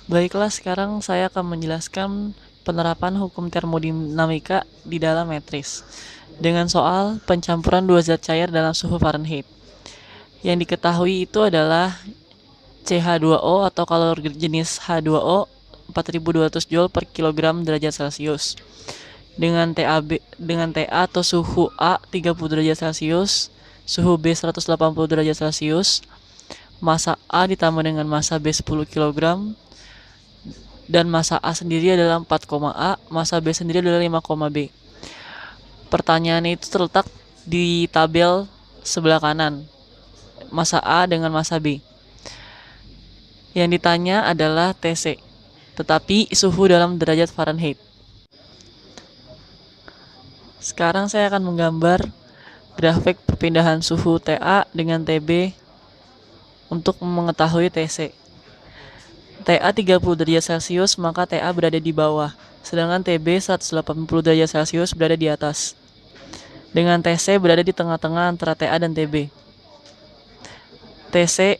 Baiklah, sekarang saya akan menjelaskan penerapan hukum termodinamika di dalam matris dengan soal pencampuran dua zat cair dalam suhu Fahrenheit. Yang diketahui itu adalah CH2O atau kalor jenis H2O 4200 Joule per kilogram derajat Celcius dengan TA atau suhu A 30 derajat Celcius, suhu B 180 derajat Celcius, massa A ditambah dengan massa B 10 kg, dan massa A sendiri adalah 4,A, massa B sendiri adalah 5,B. Pertanyaannya itu terletak di tabel sebelah kanan, massa A dengan massa B. Yang ditanya adalah TC, tetapi suhu dalam derajat Fahrenheit. Sekarang saya akan menggambar grafik perpindahan suhu TA dengan TB untuk mengetahui TC. TA 30 derajat Celcius, maka TA berada di bawah, sedangkan TB 180 derajat Celcius berada di atas. Dengan TC berada di tengah-tengah antara TA dan TB. TC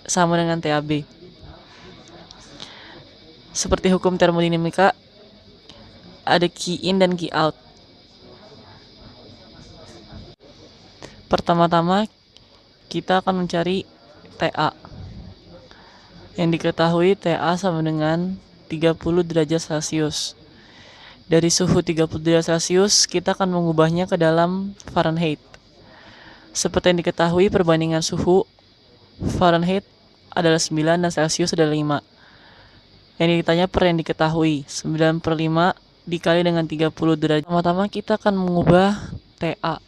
sama dengan TAB. Seperti hukum termodinamika, ada key in dan key out. Pertama-tama kita akan mencari TA. Yang diketahui TA sama dengan 30 derajat Celcius. Dari suhu 30 derajat Celcius, kita akan mengubahnya ke dalam Fahrenheit. Seperti yang diketahui, perbandingan suhu Fahrenheit adalah 9 dan Celcius adalah 5. Yang ditanya per yang diketahui, 9 per 5 dikali dengan 30 derajat. Pertama-tama kita akan mengubah TA.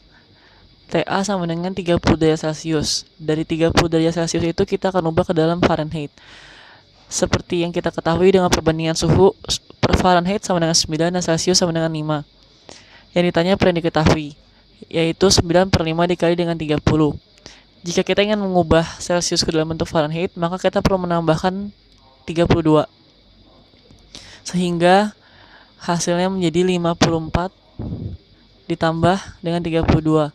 TA sama dengan 30 derajat Celcius. Dari 30 derajat Celcius itu kita akan ubah ke dalam Fahrenheit. Seperti yang kita ketahui dengan perbandingan suhu Fahrenheit sama dengan 9 dan Celcius sama dengan 5. Yang ditanya per yang diketahui, yaitu 9 per 5 dikali dengan 30. Jika kita ingin mengubah Celcius ke dalam bentuk Fahrenheit, maka kita perlu menambahkan 32. Sehingga hasilnya menjadi 54 ditambah dengan 32.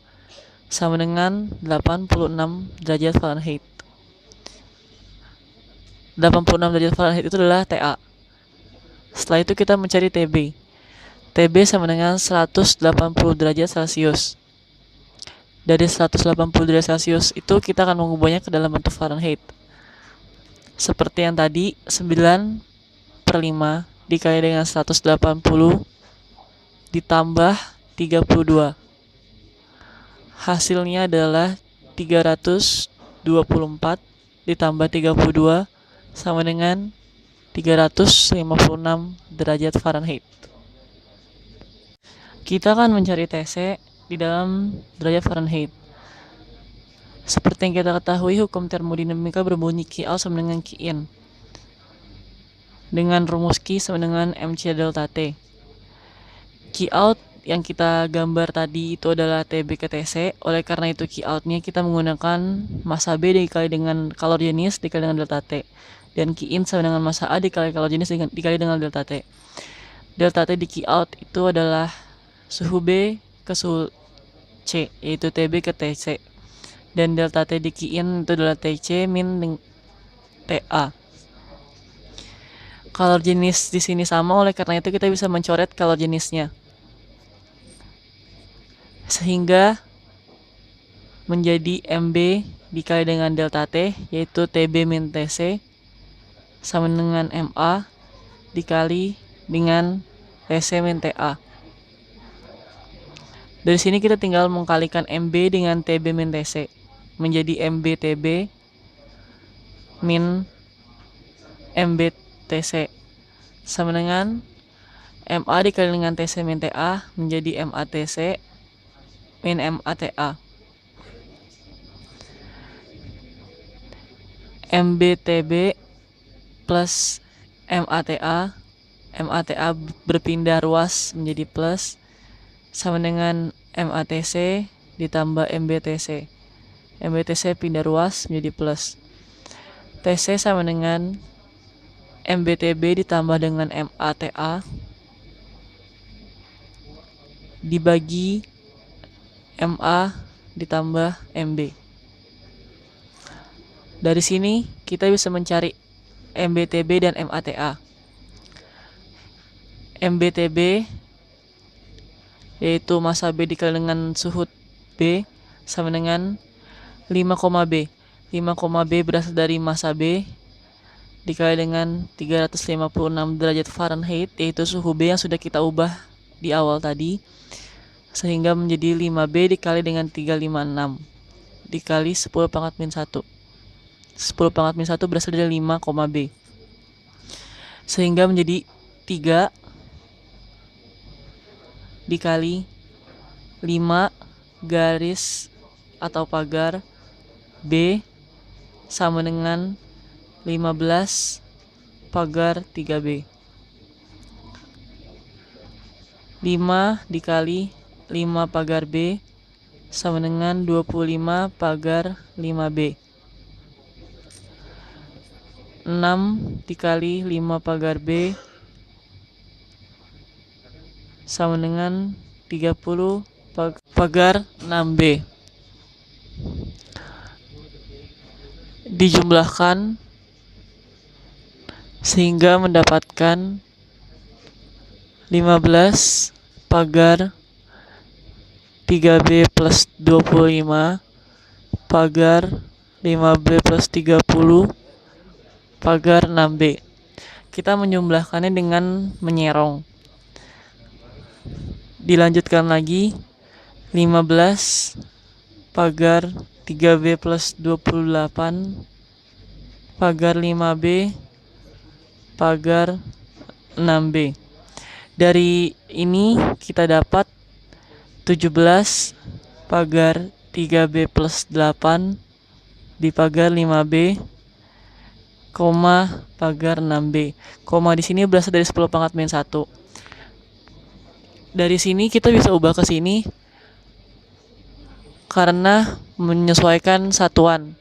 Sama dengan 86 derajat Fahrenheit. 86 derajat Fahrenheit itu adalah TA. Setelah itu kita mencari TB. TB sama dengan 180 derajat Celcius. Dari 180 derajat Celcius itu kita akan mengubahnya ke dalam bentuk Fahrenheit. Seperti yang tadi, 9 per 5 dikali dengan 180 ditambah 32. Hasilnya adalah 324 ditambah 32 sama dengan 356 derajat Fahrenheit. Kita akan mencari TC di dalam derajat Fahrenheit. Seperti yang kita ketahui, hukum termodinamika berbunyi Q out sama dengan Q in. Dengan rumus Q sama dengan MC delta T. Q out yang kita gambar tadi itu adalah TB ke TC. Oleh karena itu Q out-nya kita menggunakan massa B dikali dengan kalor jenis dikali dengan delta T. Dan Q in sama dengan massa A dikali kalor jenis dikali dengan delta T. Delta T di Q out itu adalah suhu B ke suhu C, yaitu TB ke TC. Dan delta T di Q in itu adalah TC min TA. Kalor jenis di sini sama, oleh karena itu kita bisa mencoret kalor jenisnya. Sehingga menjadi MB dikali dengan delta T, yaitu TB min TC sama dengan MA dikali dengan TC min TA. Dari sini kita tinggal mengkalikan MB dengan TB min TC menjadi MB TB min MB TC sama dengan MA dikali dengan TC min TA menjadi MA TC min MA TA. MB TB plus MATA, MATA berpindah ruas menjadi plus sama dengan MATC ditambah MBTC. MBTC pindah ruas menjadi plus. TC sama dengan MBTB ditambah dengan MATA dibagi MA ditambah MB. Dari sini kita bisa mencari MBTB dan MATA. MBTB yaitu massa B dikali dengan suhu B sama dengan 5, B. 5, B berasal dari massa B dikali dengan 356 derajat Fahrenheit, yaitu suhu B yang sudah kita ubah di awal tadi, sehingga menjadi 5B dikali dengan 356 dikali 10 pangkat min 1. 10 pangkat min 1 berasal dari 5, B, sehingga menjadi 3 dikali 5 garis atau pagar B sama dengan 15 pagar 3B. 5 dikali 5 pagar B sama dengan 25 pagar 5B. 6 dikali 5 pagar B sama dengan 30 pagar 6B. Dijumlahkan sehingga mendapatkan 15 pagar 3B plus 25 pagar 5B plus 30 pagar 6B. Kita menjumlahkannya dengan menyerong. Dilanjutkan lagi, 15 pagar 3B plus 28 pagar 5B pagar 6B. Dari ini kita dapat 17 pagar 3B plus 8 dipagar 5B, pagar 6B. Koma di sini berasal dari 10 pangkat min 1. Dari sini kita bisa ubah ke sini karena menyesuaikan satuan.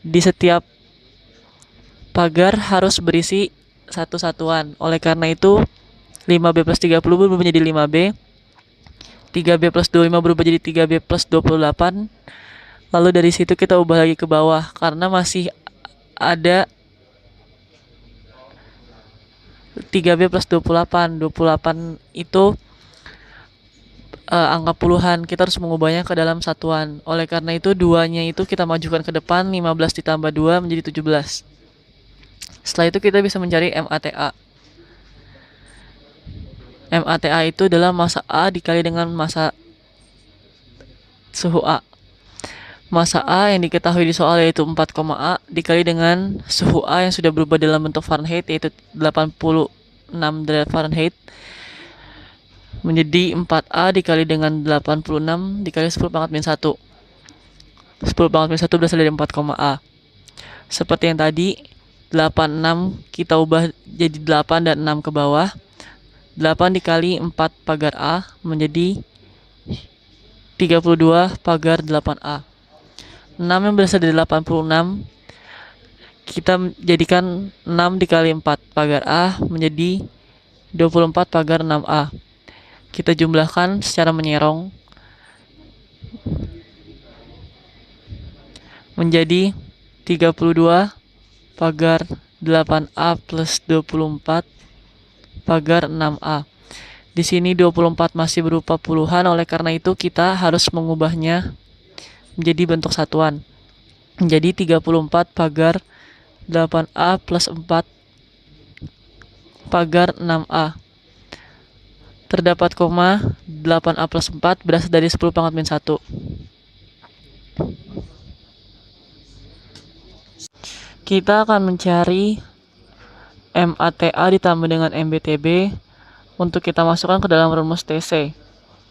Di setiap pagar harus berisi satu satuan. Oleh karena itu 5B plus 30 berubah menjadi 5B, 3B plus 25 berubah jadi 3B plus 28. Lalu dari situ kita ubah lagi ke bawah karena masih ada 3B plus 28. 28 itu angka puluhan, kita harus mengubahnya ke dalam satuan. Oleh karena itu duanya itu kita majukan ke depan, 15 ditambah 2 menjadi 17. Setelah itu kita bisa mencari MATA. MATA itu adalah massa A dikali dengan massa suhu A. Massa A yang diketahui di soal yaitu 4, A dikali dengan suhu A yang sudah berubah dalam bentuk Fahrenheit yaitu 86 derajat Fahrenheit menjadi 4A dikali dengan 86 dikali 10 pangkat min 1. 10 pangkat min 1 berasal dari 4, A. Seperti yang tadi, 86 kita ubah jadi 8 dan 6 ke bawah. 8 dikali 4 pagar A menjadi 32 pagar 8A. 6 yang berasal dari 86 kita jadikan 6 dikali 4 pagar A menjadi 24 pagar 6A. Kita jumlahkan secara menyerong menjadi 32 pagar 8A plus 24 pagar 6A. Di sini 24 masih berupa puluhan, oleh karena itu kita harus mengubahnya menjadi bentuk satuan. Menjadi 34 pagar 8A plus 4 pagar 6A. Terdapat koma 8A plus 4 berasal dari 10 pangkat min 1. Kita akan mencari MATA ditambah dengan MBTB untuk kita masukkan ke dalam rumus TC.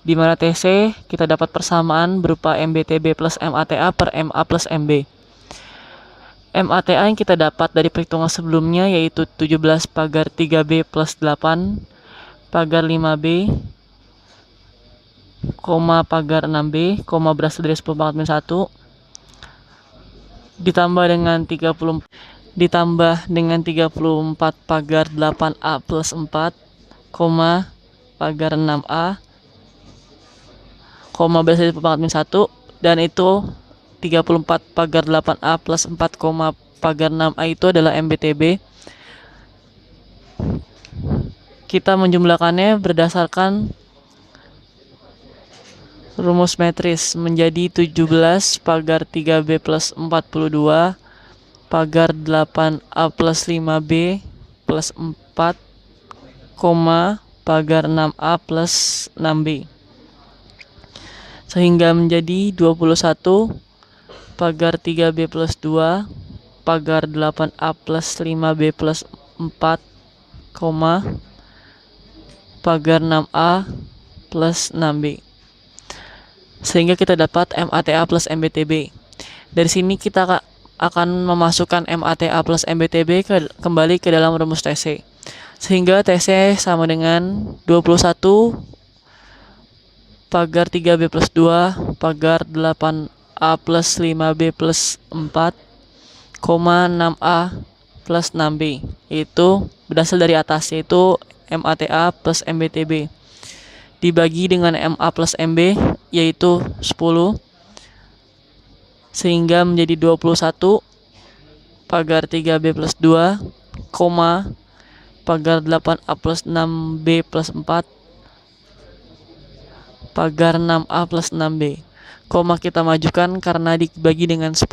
Di mana TC kita dapat persamaan berupa MBTB plus MATA per MA plus MB. MATA yang kita dapat dari perhitungan sebelumnya yaitu 17 pagar 3B plus 8 pagar 5B, pagar 6B, berasal dari 10 pangkat min 1, ditambah dengan 34 pagar 8A plus 4, pagar 6A, berasal dari 10 pangkat min 1, dan itu 34 pagar 8A plus 4, pagar 6A itu adalah MBTB. kita menjumlahkannya berdasarkan rumus matris menjadi 17 pagar 3B plus 42 pagar 8A plus 5B plus 4, pagar 6A plus 6B. Sehingga menjadi 21 pagar 3B plus 2 pagar 8A plus 5B plus 4, pagar 6A plus 6B. Sehingga kita dapat MATA plus MBTB. Dari sini kita akan memasukkan MATA plus MBTB kembali ke dalam rumus TC. Sehingga TC sama dengan 21 pagar 3B plus 2 pagar 8A plus 5B plus 4, 6A plus 6B. Itu berasal dari atas, yaitu MATA plus MBTB. Dibagi dengan MA plus MB, yaitu 10. Sehingga menjadi 21 pagar 3B plus 2, pagar 8A plus 6B plus 4, pagar 6A plus 6B. Kita majukan karena dibagi dengan 10.